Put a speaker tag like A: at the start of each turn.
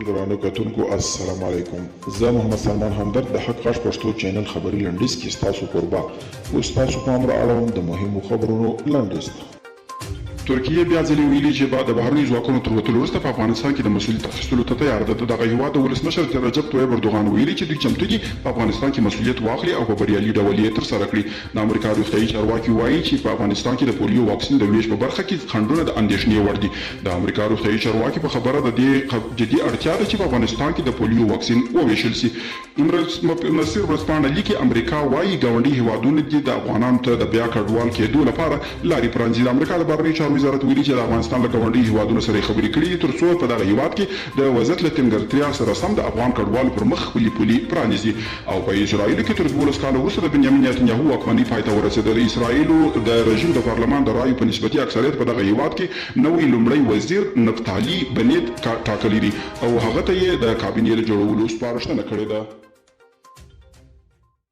A: ګرانو کتونکو السلام علیکم. زه محمد سلمان همدرد د حق غږ پښتو چینل خبري لنډیز کې ستاسو قربا اوس تاسو پام را اړوم د مهمو خبرونو لنډیز. ترکیه بیا ځلې ویلي چې بعد د بهرنیو ځواکونو تر وتلو وروسته په افغانستان کې د مسؤلیت اخیستلو ته تیار ده. دغه هیواد د ولسمشر رجب طیب اردوغان ویلي چې دوی چمتو دي په افغانستان کې مسؤلیت واخلي او په بریالي ډول یې ترسره کړي. د امریکا روغتیایي چارواکي وایي چې په افغانستان کې د پولیو واکسین د ویش په برخه کې خنډونه د اندېښنې وړ دي. د امریکا روغتیایي چارواکي په خبره د دې جدي اړتیا ده چې په افغانستان کې د پولیو واکسین وویشل شي. نصیر ورځپاڼه لیکي امریکا وایي ګاونډي هیوادونه دي د افغانانو ته د بیا کډوال کېدو لپاره لارې پرانځي. د امریکا د بهرنیو چارو وزارت ویلي چې د افغانستان له ګاونډي هیوادونو سره خبرې کړي تر څو په دغه هیواد کې د وضعیت له ټینګرتیا سره سم د افغان کډوالو پر مخ خپلې پولې پرانیزي. او په اسرائیلو کې تر 12 کاله وروسته د بنیامین نتنیاهو واکمنۍ پای ته ورسېده. د اسرائیلو د رژیم د پارلمان د رایو په نسبتي اکثریت په دغه هیواد کې نوی لومړی وزیر نفتالي بنت ټاکلی دی او هغه ته یې د کابینې له جوړولو سپارښتنه کړې ده.